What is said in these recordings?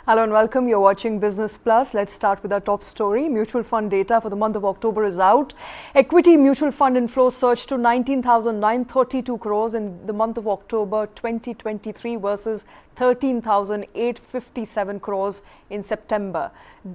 Hello and welcome. You're watching Business Plus. Let's start with our top story. Mutual fund data for the month of October is out. Equity mutual fund inflows surged to 19,932 crores in the month of October 2023 versus 13,857 crores in September.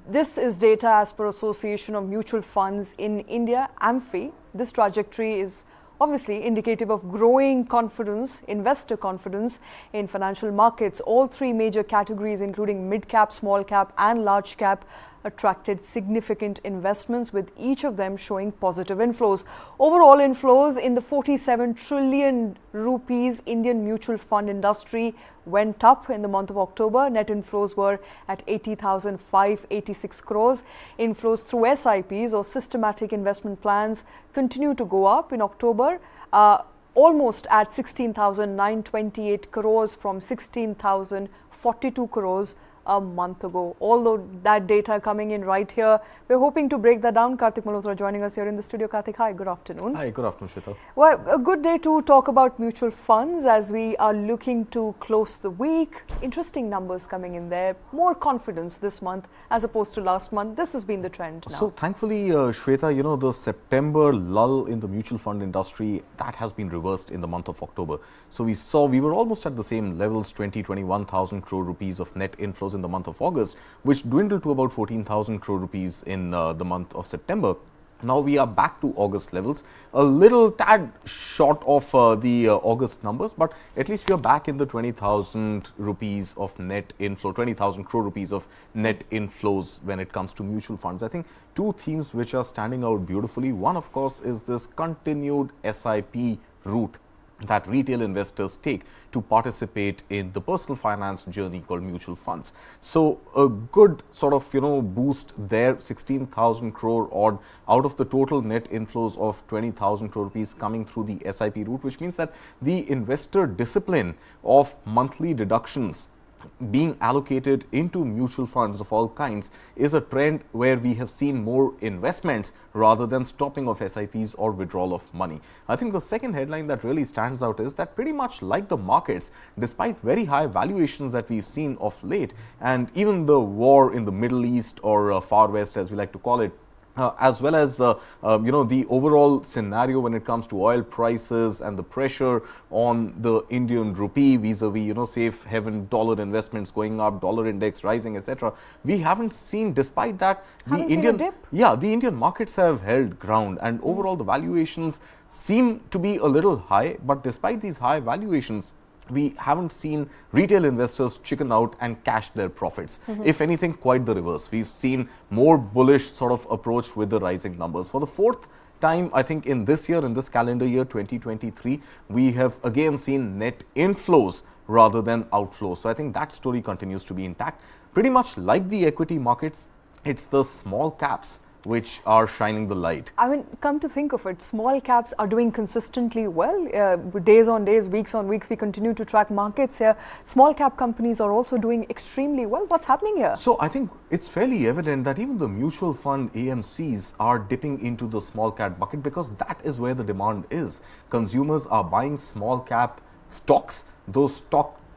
This is data as per Association of Mutual Funds in India, AMFI. This trajectory is obviously indicative of growing confidence, investor confidence in financial markets. All three major categories, including mid-cap, small-cap and large-cap, attracted significant investments, with each of them showing positive inflows. Overall inflows in the 47 trillion rupees Indian mutual fund industry went up in the month of October. Net inflows were at 80,586 crores. Inflows through SIPs or systematic investment plans continue to go up in October, almost at 16,928 crores from 16,042 crores a month ago. Although that data coming in right here, we're hoping to break that down. Karthik Malhotra joining us here in the studio. Karthik, hi, good afternoon. Hi, good afternoon, Shweta. Well, a good day to talk about mutual funds as we are looking to close the week. Interesting numbers coming in there. More confidence this month as opposed to last month. This has been the trend now. So thankfully, Shweta, the September lull in the mutual fund industry, that has been reversed in the month of October. So we were almost at the same levels, 21,000 crore rupees of net inflows in the month of August, which dwindled to about 14,000 crore rupees in the month of September. Now we are back to August levels, a little tad short of the August numbers, but at least we are back in the 20,000 rupees of net inflow, 20,000 crore rupees of net inflows when it comes to mutual funds. I think two themes which are standing out beautifully. One, of course, is this continued SIP route that retail investors take to participate in the personal finance journey called mutual funds. So a good sort of, boost there, 16,000 crore odd out of the total net inflows of 20,000 crore rupees coming through the SIP route, which means that the investor discipline of monthly deductions being allocated into mutual funds of all kinds is a trend where we have seen more investments rather than stopping of SIPs or withdrawal of money. I think the second headline that really stands out is that pretty much like the markets, despite very high valuations that we've seen of late, and even the war in the Middle East or Far West, as we like to call it, as well as the overall scenario when it comes to oil prices and the pressure on the Indian rupee vis-a-vis safe haven dollar investments going up, dollar index rising, etc. We haven't seen, despite that, the Indian markets have held ground, and overall the valuations seem to be a little high. But despite these high valuations, we haven't seen retail investors chicken out and cash their profits. If anything, quite the reverse. We've seen more bullish sort of approach with the rising numbers. For the fourth time, I think, in this year, in this calendar year 2023, we have again seen net inflows rather than outflows. So I think that story continues to be intact. Pretty much like the equity markets, it's the small caps which are shining the light. I mean, come to think of it, small caps are doing consistently well. Days on days, weeks on weeks, we continue to track markets here. Small cap companies are also doing extremely well. What's happening here? So I think it's fairly evident that even the mutual fund AMCs are dipping into the small cap bucket, because that is where the demand is. Consumers are buying small cap stocks. Those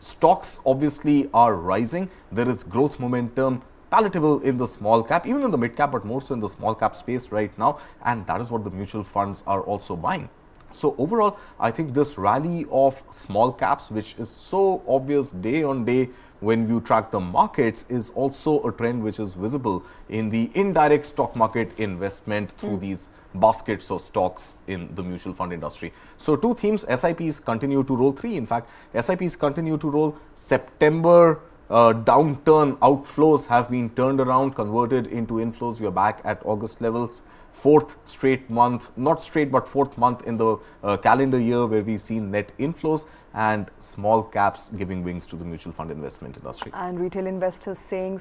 stocks obviously are rising. There is growth momentum palatable in the small cap, even in the mid cap, but more so in the small cap space right now, and that is what the mutual funds are also buying. So overall, I think this rally of small caps, which is so obvious day on day when you track the markets, is also a trend which is visible in the indirect stock market investment through these baskets of stocks in the mutual fund industry. So two themes: SIPs continue to roll. Three, in fact, SIPs continue to roll. September downturn outflows have been turned around, converted into inflows. We are back at August levels. Fourth straight month, not straight, but fourth month in the calendar year where we've seen net inflows, and small caps giving wings to the mutual fund investment industry. And retail investors saying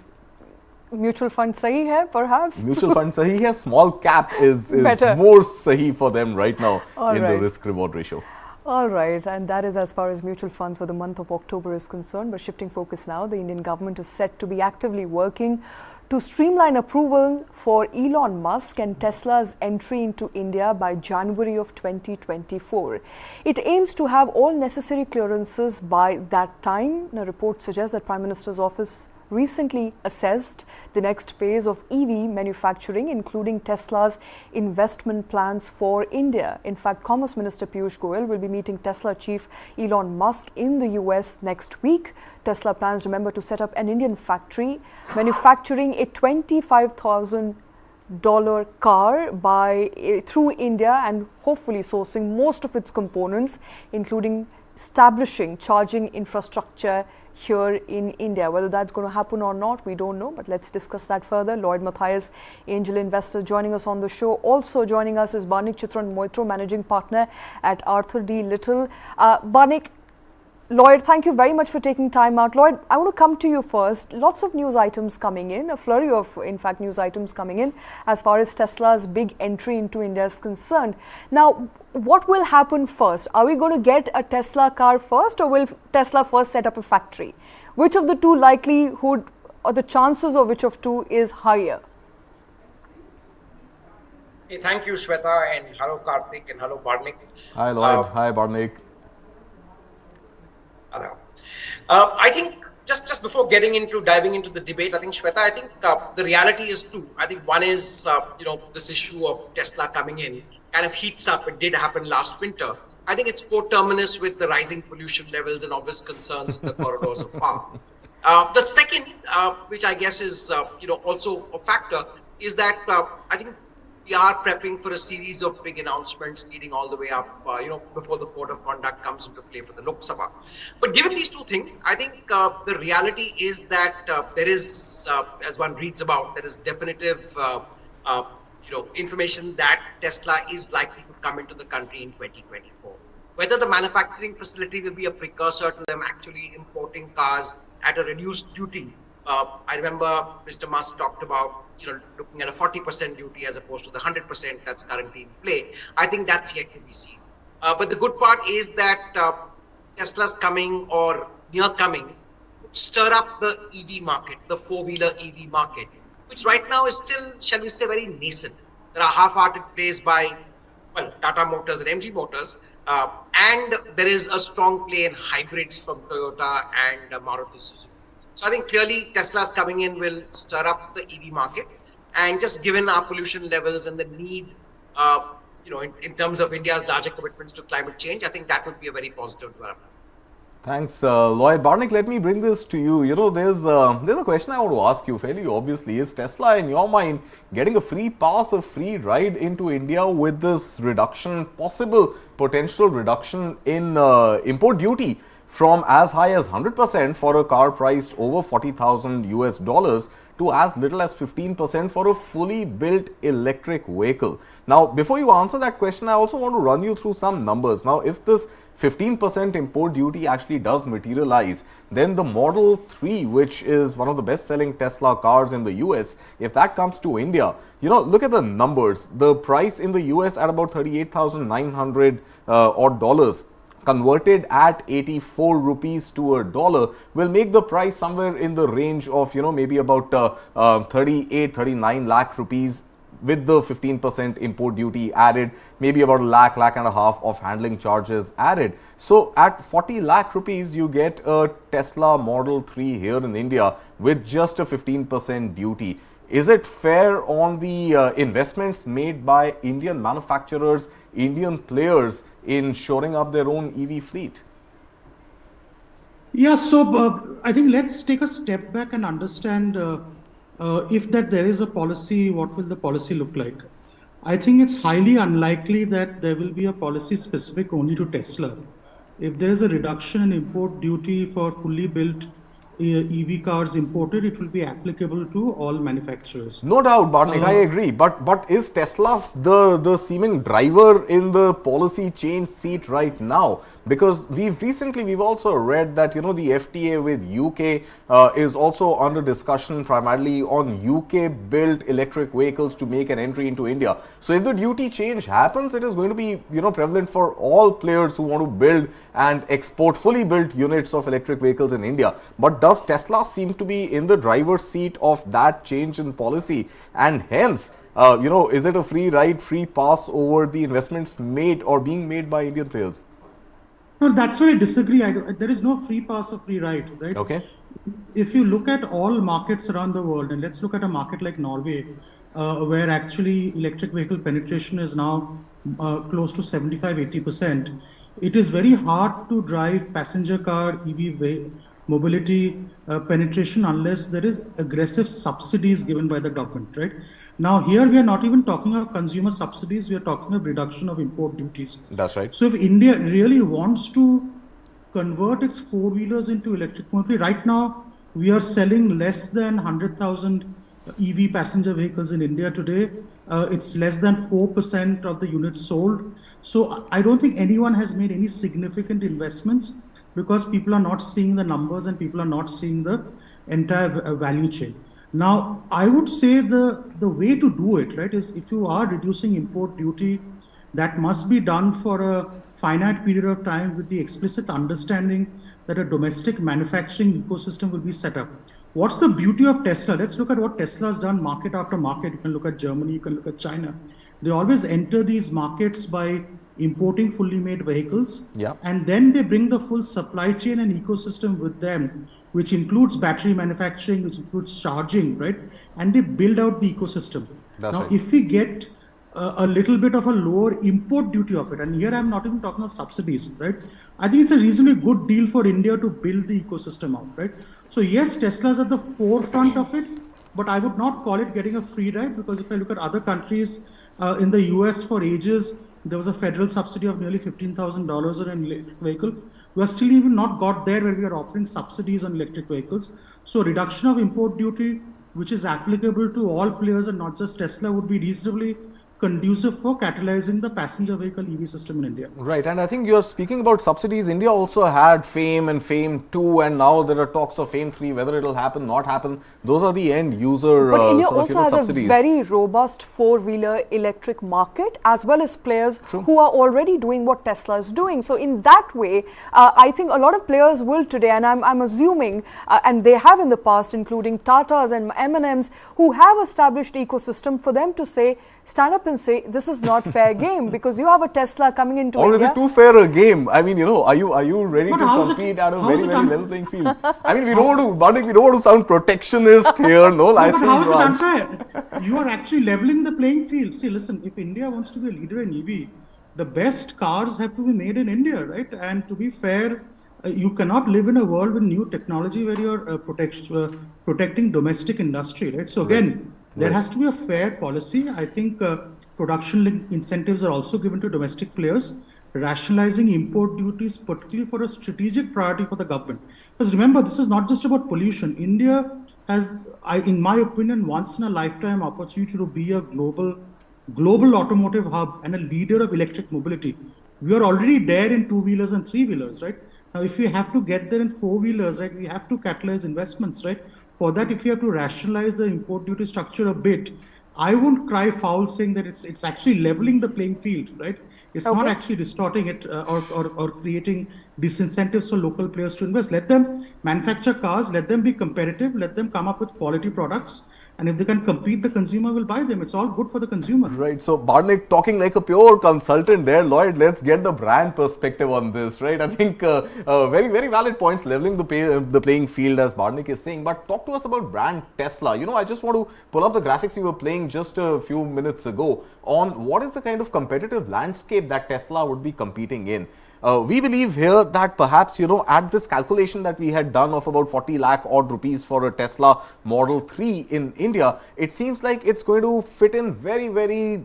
mutual fund sahi hai, perhaps? Mutual fund sahi hai, small cap is more sahi for them right now the risk reward ratio. All right, and that is as far as mutual funds for the month of October is concerned. But shifting focus now, the Indian government is set to be actively working to streamline approval for Elon Musk and Tesla's entry into India by January of 2024. It aims to have all necessary clearances by that time. A report suggests that Prime Minister's office recently assessed the next phase of EV manufacturing, including Tesla's investment plans for India. In fact, Commerce Minister Piyush Goyal will be meeting Tesla chief Elon Musk in the US next week. Tesla plans, remember, to set up an Indian factory manufacturing a $25,000 car through India and hopefully sourcing most of its components, including establishing charging infrastructure here in India. Whether that's going to happen or not, we don't know, but let's discuss that further. Lloyd Matthias, angel investor, joining us on the show. Also joining us is Barnik Chitran Moitro, managing partner at Arthur D. Little. Barnik, Lloyd, thank you very much for taking time out. Lloyd, I want to come to you first. Lots of news items coming in, a flurry of, in fact, news items coming in as far as Tesla's big entry into India is concerned. Now, what will happen first? Are we going to get a Tesla car first, or will Tesla first set up a factory? Which of the two likelihood, or the chances of which of two is higher? Hey, thank you, Shweta, and hello, Karthik, and hello, Barnik. Hi, Lloyd. Hi, Barnik. I think just before diving into the debate, I think, Shweta, I think the reality is two. I think one is, this issue of Tesla coming in kind of heats up. It did happen last winter. I think it's coterminous with the rising pollution levels and obvious concerns in the corridors of power. The second, which I guess is, also a factor, is that I think we are prepping for a series of big announcements leading all the way up, before the code of conduct comes into play for the Lok Sabha. But given these two things, I think the reality is that there is, as one reads about, there is definitive, information that Tesla is likely to come into the country in 2024. Whether the manufacturing facility will be a precursor to them actually importing cars at a reduced duty. I remember Mr. Musk talked about, looking at a 40% duty as opposed to the 100% that's currently in play. I think that's yet to be seen. But the good part is that Tesla's coming or near coming would stir up the EV market, the four-wheeler EV market, which right now is still, shall we say, very nascent. There are half-hearted plays by, Tata Motors and MG Motors, and there is a strong play in hybrids from Toyota and Maruti Suzuki. So I think clearly Tesla's coming in will stir up the EV market, and just given our pollution levels and the need, in terms of India's larger commitments to climate change, I think that would be a very positive development. Thanks, Lloyd. Barnik, let me bring this to you. There's a question I want to ask you fairly obviously. Is Tesla, in your mind, getting a free pass, a free ride into India with this possible potential reduction in import duty from as high as 100% for a car priced over $40,000 to as little as 15% for a fully built electric vehicle? Now, before you answer that question, I also want to run you through some numbers. Now, if this 15% import duty actually does materialize, then the Model 3, which is one of the best-selling Tesla cars in the US, if that comes to India, look at the numbers. The price in the US at about $38,900 odd dollars, converted at 84 rupees to a dollar, will make the price somewhere in the range of, maybe about 39 lakh rupees with the 15% import duty added, maybe about lakh and a half of handling charges added. So at 40 lakh rupees, you get a Tesla Model 3 here in India with just a 15% duty. Is it fair on the investments made by Indian manufacturers, Indian players in shoring up their own EV fleet? Yeah, so I think let's take a step back and understand if there is a policy, what will the policy look like? I think it's highly unlikely that there will be a policy specific only to Tesla. If there is a reduction in import duty for fully built EV cars imported, it will be applicable to all manufacturers. No doubt, Barnik, I agree. But is Tesla the seeming driver in the policy change seat right now? Because we've also read that, the FTA with UK is also under discussion primarily on UK built electric vehicles to make an entry into India. So if the duty change happens, it is going to be, prevalent for all players who want to build and export fully built units of electric vehicles in India. But does Tesla seem to be in the driver's seat of that change in policy? And hence, is it a free ride, free pass over the investments made or being made by Indian players? No, that's why I disagree. There is no free pass or free ride, right? Okay. if you look at all markets around the world, and let's look at a market like Norway, where actually electric vehicle penetration is now close to 75-80%, it is very hard to drive passenger car EV mobility penetration unless there is aggressive subsidies given by the government, right? Now, here we are not even talking of consumer subsidies, we are talking of reduction of import duties. That's right. So if India really wants to convert its four-wheelers into electric mobility, right now we are selling less than 100,000 EV passenger vehicles in India today. It's less than 4% of the units sold. So I don't think anyone has made any significant investments because people are not seeing the numbers and people are not seeing the entire value chain. Now, I would say the way to do it, right, is if you are reducing import duty, that must be done for a finite period of time with the explicit understanding that a domestic manufacturing ecosystem will be set up. What's the beauty of Tesla? Let's look at what Tesla has done market after market. You can look at Germany, you can look at China. They always enter these markets by importing fully made vehicles. Yeah. And then they bring the full supply chain and ecosystem with them, which includes battery manufacturing, which includes charging, right? And they build out the ecosystem. That's now, right. if we get a little bit of a lower import duty of it, and here I'm not even talking of subsidies, right? I think it's a reasonably good deal for India to build the ecosystem out, right? So yes, Tesla's at the forefront of it, but I would not call it getting a free ride, because if I look at other countries, in the US for ages, there was a federal subsidy of nearly $15,000 on an electric vehicle. We are still even not got there where we are offering subsidies on electric vehicles. So reduction of import duty, which is applicable to all players and not just Tesla, would be reasonably conducive for catalyzing the passenger vehicle EV system in India. Right, and I think you're speaking about subsidies. India also had FAME and FAME 2, and now there are talks of FAME 3, whether it'll happen, not happen. Those are the end user But India sort of, also has subsidies. a very robust four-wheeler electric market, as well as players True. who are already doing what Tesla is doing. So in that way, I think a lot of players will today, and I'm assuming, and they have in the past, including Tatas and M&Ms, who have established ecosystem, for them to say, stand up and say, this is not fair game, because you have a Tesla coming into Or is India. it too fair a game? I mean, are you ready But to how is it- compete at a how very, is it very un- level playing field? I mean, we don't want to sound protectionist here, no No, license. but how is it branch. unfair? You are actually leveling the playing field. See, listen, if India wants to be a leader in EV, the best cars have to be made in India, right? And to be fair, you cannot live in a world with new technology where you're protecting domestic industry, right? So again, there has to be a fair policy. I think production-linked incentives are also given to domestic players. Rationalizing import duties, particularly for a strategic priority for the government. Because remember, this is not just about pollution. India has, in my opinion, once in a lifetime opportunity to be a global automotive hub and a leader of electric mobility. We are already there in two-wheelers and three-wheelers, right? Now, if we have to get there in four-wheelers, right, we have to catalyze investments, right? For that, if you have to rationalize the import duty structure a bit, I won't cry foul saying that it's actually leveling the playing field, right? It's not actually distorting it or creating disincentives for local players to invest. Let them manufacture cars, let them be competitive, let them come up with quality products. And if they can compete, the consumer will buy them. It's all good for the consumer. Right. So, Barnik, talking like a pure consultant there, Lloyd, let's get the brand perspective on this, right? I think very, very valid points, leveling the playing field, as Barnik is saying. But talk to us about brand Tesla. I just want to pull up the graphics you were playing just a few minutes ago on what is the kind of competitive landscape that Tesla would be competing in. We believe here that perhaps, at this calculation that we had done of about 40 lakh odd rupees for a Tesla Model 3 in India, it seems like it's going to fit in very, very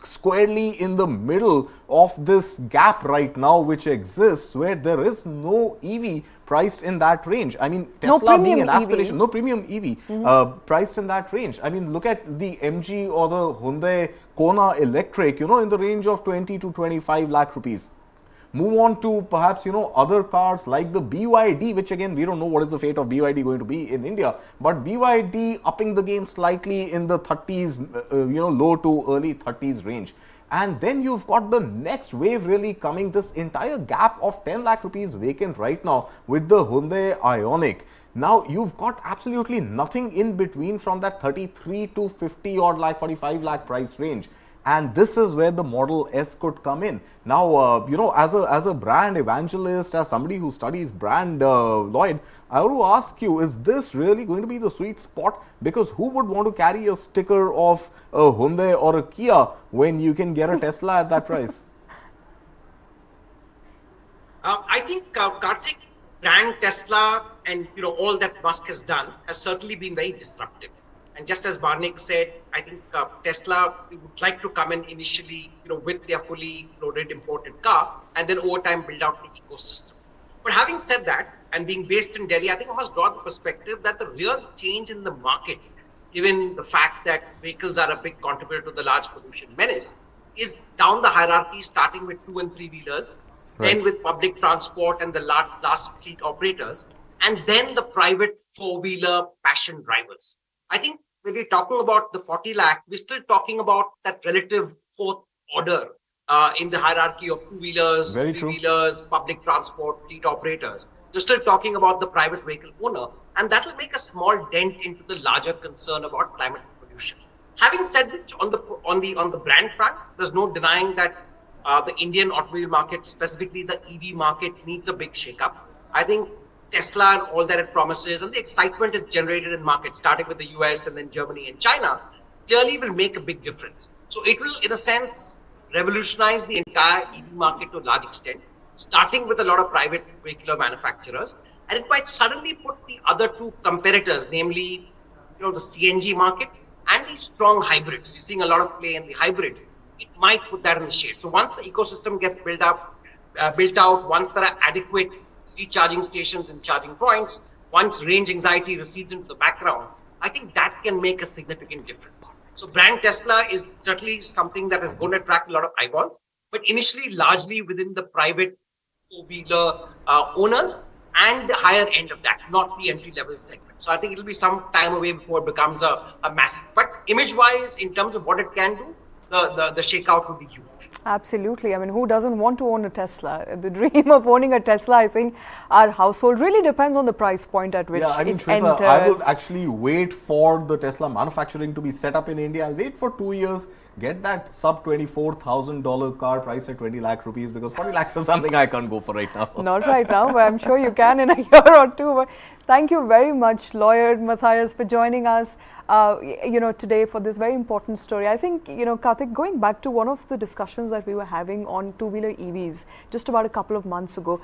squarely in the middle of this gap right now which exists, where there is no EV priced in that range. I mean, Tesla being an aspiration, no premium EV priced in that range. I mean, look at the MG or the Hyundai Kona Electric, in the range of 20 to 25 lakh rupees. Move on to perhaps, other cars like the BYD, which again, we don't know what is the fate of BYD going to be in India, but BYD upping the game slightly in the 30s, low to early 30s range. And then you've got the next wave really coming, this entire gap of 10 lakh rupees vacant right now with the Hyundai Ioniq. Now, you've got absolutely nothing in between from that 33 to 50 odd lakh, 45 lakh price range. And this is where the Model S could come in. Now, you know, as a brand evangelist, as somebody who studies brand, Lloyd, I want to ask you, is this really going to be the sweet spot? Because who would want to carry a sticker of a Hyundai or a Kia when you can get a Tesla at that price? I think Karthik, brand Tesla and all that Musk has done has certainly been very disruptive. And just as Barnik said, I think Tesla would like to come in initially, with their fully loaded imported car, and then over time build out the ecosystem. But having said that, and being based in Delhi, I think I must draw the perspective that the real change in the market, given the fact that vehicles are a big contributor to the large pollution menace, is down the hierarchy, starting with 2 and 3 wheelers, then with public transport and the last fleet operators, and then the private 4-wheeler passion drivers. I think when we're talking about the 40 lakh, we're still talking about that relative fourth order in the hierarchy of 2-wheelers, 3-wheelers, public transport, fleet operators. You're still talking about the private vehicle owner, and that will make a small dent into the larger concern about climate pollution. Having said which, on the brand front, there's no denying that the Indian automobile market, specifically the EV market, needs a big shakeup. I think Tesla and all that it promises and the excitement is generated in markets, starting with the US and then Germany and China, clearly will make a big difference. So it will, in a sense, revolutionize the entire EV market to a large extent, starting with a lot of private vehicular manufacturers. And it might suddenly put the other two competitors, namely, the CNG market and the strong hybrids. You're seeing a lot of play in the hybrids. It might put that in the shade. So once the ecosystem gets built out, once there are adequate e-charging stations and charging points, once range anxiety recedes into the background, I think that can make a significant difference. So brand Tesla is certainly something that is going to attract a lot of eyeballs, but initially largely within the private 4-wheeler owners and the higher end of that, not the entry-level segment. So I think it'll be some time away before it becomes a massive. But image-wise, in terms of what it can do, the shakeout would be huge. Absolutely. I mean, who doesn't want to own a Tesla? The dream of owning a Tesla, I think, our household really depends on the price point at which it enters. I will actually wait for the Tesla manufacturing to be set up in India. I'll wait for 2 years, get that sub $24,000 car price at 20 lakh rupees, because 40 lakhs is something I can't go for right now. Not right now, but I'm sure you can in a year or two. But thank you very much, Lawyer Matthias, for joining us. Today for this very important story. I think, Karthik, going back to one of the discussions that we were having on 2-wheeler EVs just about a couple of months ago,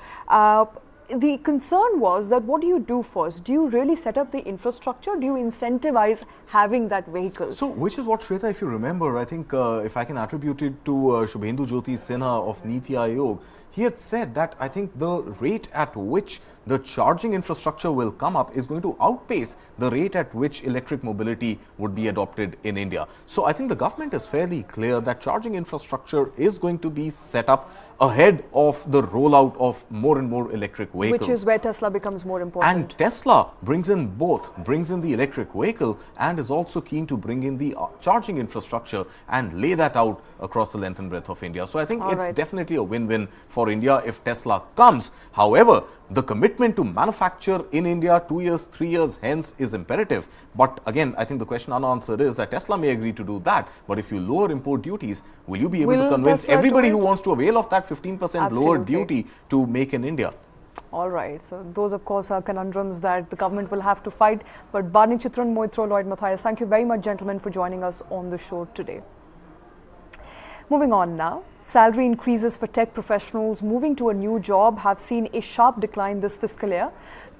the concern was that what do you do first? Do you really set up the infrastructure? Do you incentivize having that vehicle? So, which is what, Shweta, if you remember, I think if I can attribute it to Shubhendu Jyoti Sinha of Niti Aayog, he had said that I think the rate at which the charging infrastructure will come up is going to outpace the rate at which electric mobility would be adopted in India. So I think the government is fairly clear that charging infrastructure is going to be set up ahead of the rollout of more and more electric vehicles. Which is where Tesla becomes more important. And Tesla brings in both, brings in the electric vehicle and is also keen to bring in the charging infrastructure and lay that out across the length and breadth of India. So I think it's definitely a win-win for India if Tesla comes. However, the commitment to manufacture in India 2 years, 3 years hence is imperative. But again, I think the question unanswered is that Tesla may agree to do that. But if you lower import duties, will you be able to convince everybody who wants to avail of that 15% lower duty to make in India? All right. So those, of course, are conundrums that the government will have to fight. But Barnik Chitran, Moitro, Lloyd Matthias, thank you very much, gentlemen, for joining us on the show today. Moving on now, salary increases for tech professionals moving to a new job have seen a sharp decline this fiscal year.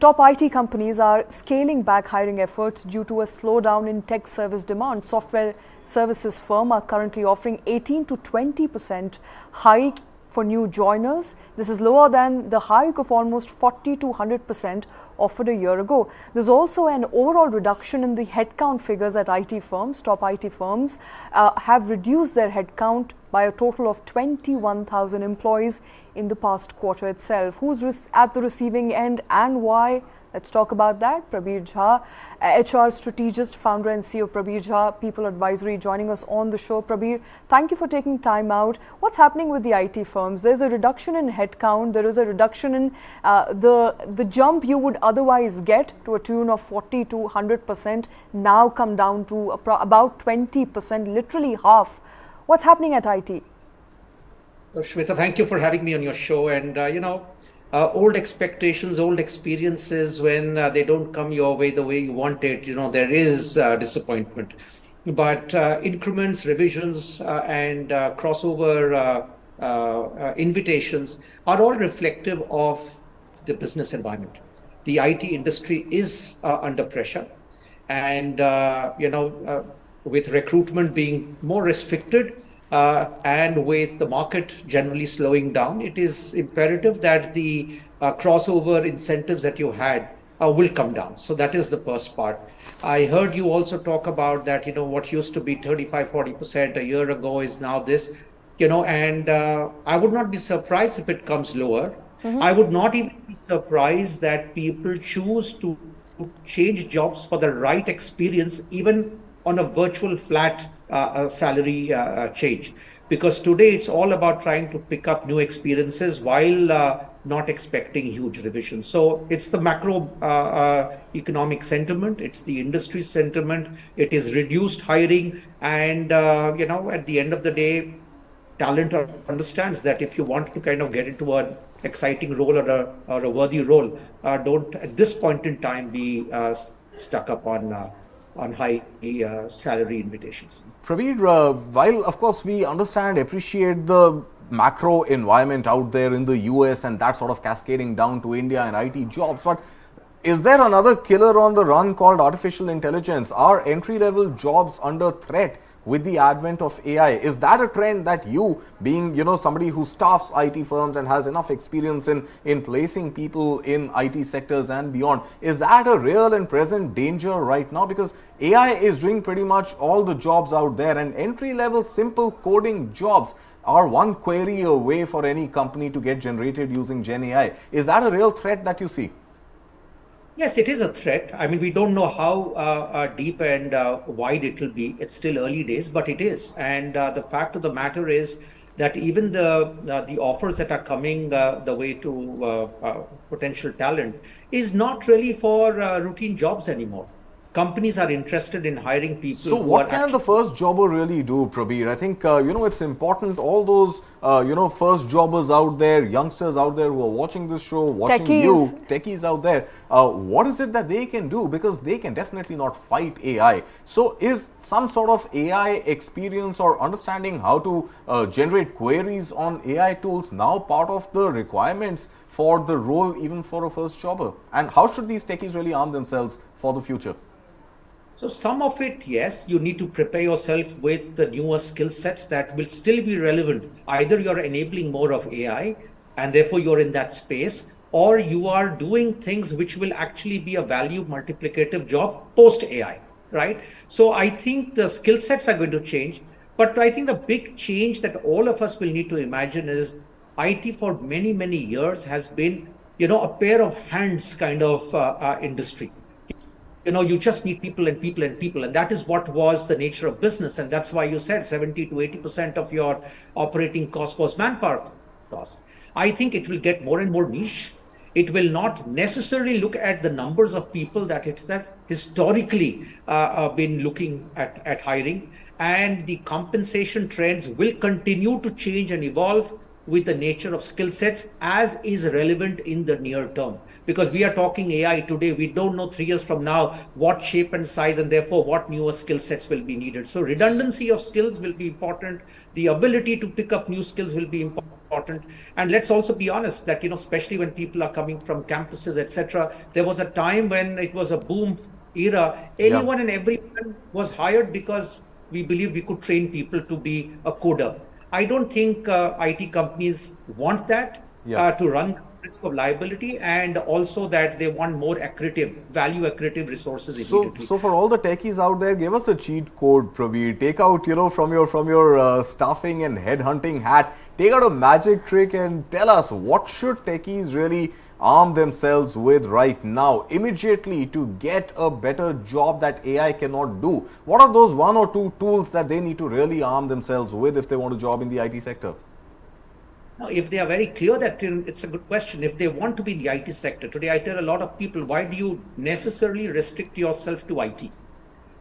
Top IT companies are scaling back hiring efforts due to a slowdown in tech service demand. Software services firms are currently offering 18 to 20% hike for new joiners. This is lower than the hike of almost 40 to 100% offered a year ago. There's also an overall reduction in the headcount figures at IT firms. Top IT firms have reduced their headcount by a total of 21,000 employees in the past quarter itself. Who's at the receiving end and why? Let's talk about that. Prabir Jha, HR Strategist, founder and CEO of Prabir Jha People Advisory, joining us on the show. Prabir, thank you for taking time out. What's happening with the IT firms? There's a reduction in headcount. There is a reduction in the jump you would otherwise get to a tune of 40 to 100%, now come down to about 20%, literally half. What's happening at IT? Shweta, thank you for having me on your show. And, old expectations, old experiences, when they don't come your way the way you want it, there is disappointment. But increments, revisions, and crossover invitations are all reflective of the business environment. The IT industry is under pressure. And, with recruitment being more restricted, and with the market generally slowing down, it is imperative that the crossover incentives that you had will come down. So that is the first part. I heard you also talk about that, what used to be 35-40% a year ago is now this, and I would not be surprised if it comes lower. I would not even be surprised that people choose to change jobs for the right experience, even on a virtual flat salary change. Because today it's all about trying to pick up new experiences while not expecting huge revisions. So it's the macro economic sentiment, it's the industry sentiment, it is reduced hiring, and at the end of the day, talent understands that if you want to kind of get into an exciting role or a worthy role, don't at this point in time be stuck up on high salary invitations. Prabir, while of course we understand, appreciate the macro environment out there in the US and that sort of cascading down to India and IT jobs, but is there another killer on the run called artificial intelligence? Are entry-level jobs under threat with the advent of AI? Is that a trend that you, being somebody who staffs IT firms and has enough experience in placing people in IT sectors and beyond, is that a real and present danger right now? Because AI is doing pretty much all the jobs out there, and entry-level simple coding jobs are one query away for any company to get generated using Gen AI. Is that a real threat that you see? Yes, it is a threat. I mean, we don't know how deep and wide it will be. It's still early days, but it is. And the fact of the matter is that even the offers that are coming the way to potential talent is not really for routine jobs anymore. Companies are interested in hiring people. So what can the first jobber really do, Prabir? I think, it's important, all those, first jobbers out there, youngsters out there who are watching this show, watching techies out there, what is it that they can do? Because they can definitely not fight AI. So is some sort of AI experience or understanding how to generate queries on AI tools now part of the requirements for the role, even for a first jobber? And how should these techies really arm themselves for the future? So some of it, yes, you need to prepare yourself with the newer skill sets that will still be relevant. Either you're enabling more of AI and therefore you're in that space, or you are doing things which will actually be a value multiplicative job post AI, right? So I think the skill sets are going to change, but I think the big change that all of us will need to imagine is IT for many, many years has been, a pair of hands kind of industry. You just need people and people and people. And that is what was the nature of business. And that's why you said 70 to 80% of your operating cost was manpower cost. I think it will get more and more niche. It will not necessarily look at the numbers of people that it has historically been looking at hiring. And the compensation trends will continue to change and evolve with the nature of skill sets as is relevant in the near term. Because we are talking AI today, we don't know 3 years from now what shape and size and therefore what newer skill sets will be needed. So redundancy of skills will be important. The ability to pick up new skills will be important. And let's also be honest that, especially when people are coming from campuses, etc., there was a time when it was a boom era. Anyone and everyone was hired because we believed we could train people to be a coder. I don't think IT companies want that to run risk of liability, and also that they want more value accretive resources immediately. So for all the techies out there, give us a cheat code, Prabir. Take out, from your staffing and headhunting hat, take out a magic trick and tell us what should techies really arm themselves with right now, immediately, to get a better job that AI cannot do. What are those 1 or 2 tools that they need to really arm themselves with if they want a job in the IT sector? Now, if they are very clear that it's a good question, if they want to be in the IT sector, today I tell a lot of people, why do you necessarily restrict yourself to IT?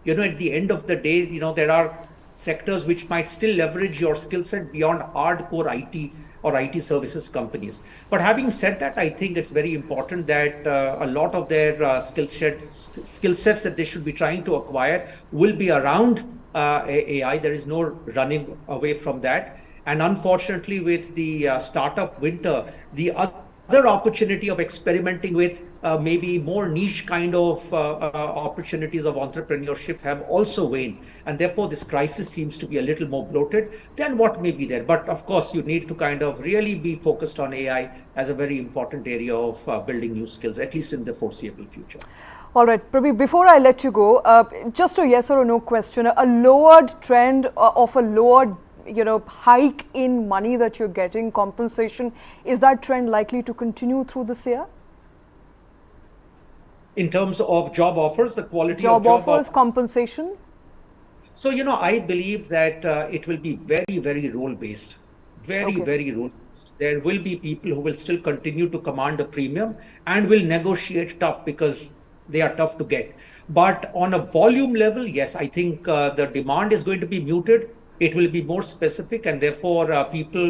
At the end of the day, there are sectors which might still leverage your skill set beyond hardcore IT or IT services companies. But having said that, I think it's very important that a lot of their skill sets that they should be trying to acquire will be around AI. There is no running away from that. And unfortunately, with the startup winter, the other opportunity of experimenting with maybe more niche kind of opportunities of entrepreneurship have also waned. And therefore, this crisis seems to be a little more bloated than what may be there. But of course, you need to kind of really be focused on AI as a very important area of building new skills, at least in the foreseeable future. All right, Prabir, before I let you go, just a yes or a no question, a lowered trend of a lowered hike in money that you're getting, compensation, is that trend likely to continue through this year? In terms of job offers, the quality of job offers, compensation? So, I believe that it will be very, very role-based, very role-based. There will be people who will still continue to command a premium and will negotiate tough because they are tough to get. But on a volume level, yes, I think the demand is going to be muted. It will be more specific, and therefore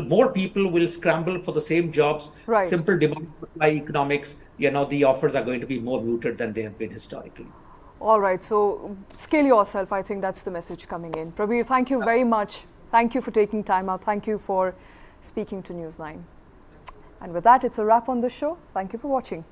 more people will scramble for the same jobs. Right. Simple demand supply economics, the offers are going to be more muted than they have been historically. All right, so scale yourself. I think that's the message coming in. Prabir, thank you very much. Thank you for taking time out. Thank you for speaking to News9. And with that, it's a wrap on the show. Thank you for watching.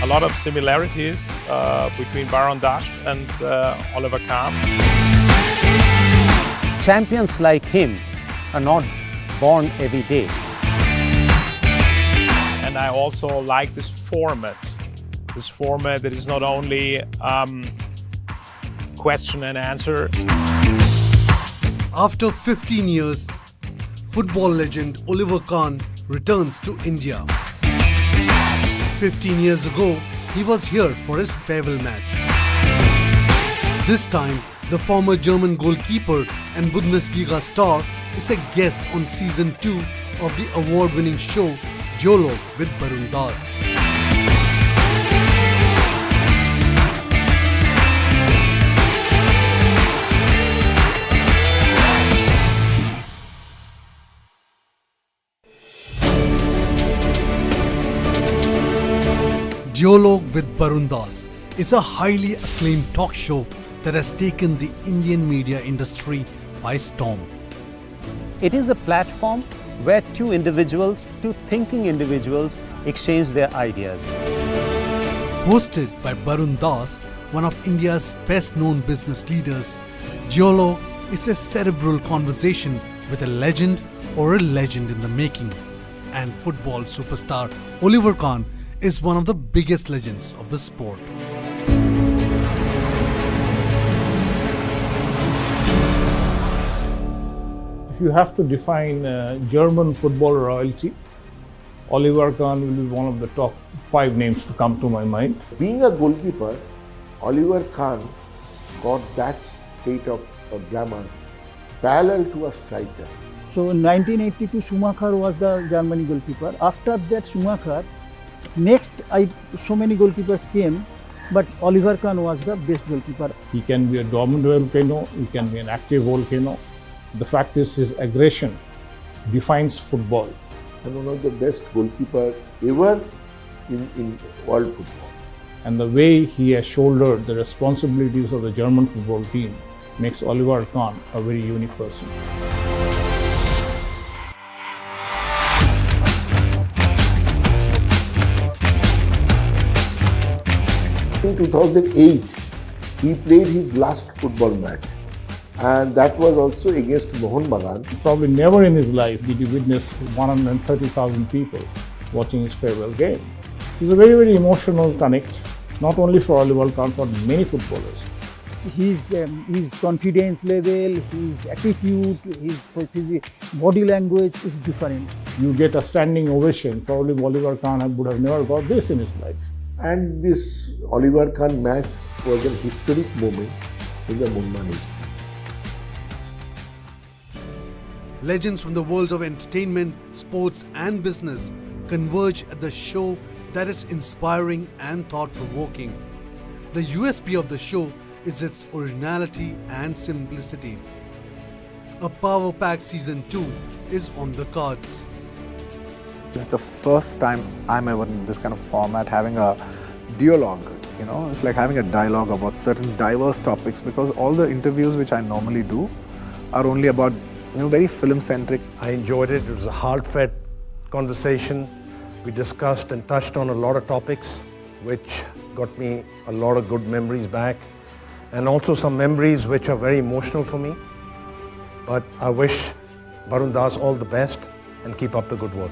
A lot of similarities between Baron Dash and Oliver Kahn. Champions like him are not born every day. And I also like this format that is not only question and answer. After 15 years, football legend Oliver Kahn returns to India. 15 years ago, he was here for his farewell match. This time, the former German goalkeeper and Bundesliga star is a guest on season 2 of the award-winning show Dialogue with Barun Das. Dialogue with Barun Das is a highly acclaimed talk show that has taken the Indian media industry by storm. It is a platform where two thinking individuals exchange their ideas. Hosted by Barun Das, one of India's best-known business leaders, Dialogue is a cerebral conversation with a legend or a legend in the making. And football superstar Oliver Kahn is one of the biggest legends of the sport. If you have to define German football royalty, Oliver Kahn will be one of the top 5 names to come to my mind. Being a goalkeeper, Oliver Kahn got that state of glamour parallel to a striker. So in 1982, Schumacher was the Germany goalkeeper. After that, Schumacher, next so many goalkeepers came, but Oliver Kahn was the best goalkeeper. He can be a dormant volcano, he can be an active volcano. The fact is, his aggression defines football. And one of the best goalkeeper ever in world football. And the way he has shouldered the responsibilities of the German football team makes Oliver Kahn a very unique person. in 2008, he played his last football match, and that was also against Mohun Bagan. Probably never in his life did he witness 130,000 people watching his farewell game. It's a very, very emotional connect, not only for Oliver Kahn, for many footballers. His confidence level, his attitude, his body language is different. You get a standing ovation. Probably Oliver Kahn would have never got this in his life. And this Oliver Kahn match was a historic moment in the Munman history. Legends from the world of entertainment, sports and business converge at the show that is inspiring and thought-provoking. The USP of the show is its originality and simplicity. A power-packed season 2 is on the cards. This is the first time I'm ever in this kind of format, having a dialogue. It's like having a dialogue about certain diverse topics, because all the interviews which I normally do are only about, very film-centric. I enjoyed it. It was a heartfelt conversation. We discussed and touched on a lot of topics, which got me a lot of good memories back, and also some memories which are very emotional for me. But I wish Barun Das all the best and keep up the good work.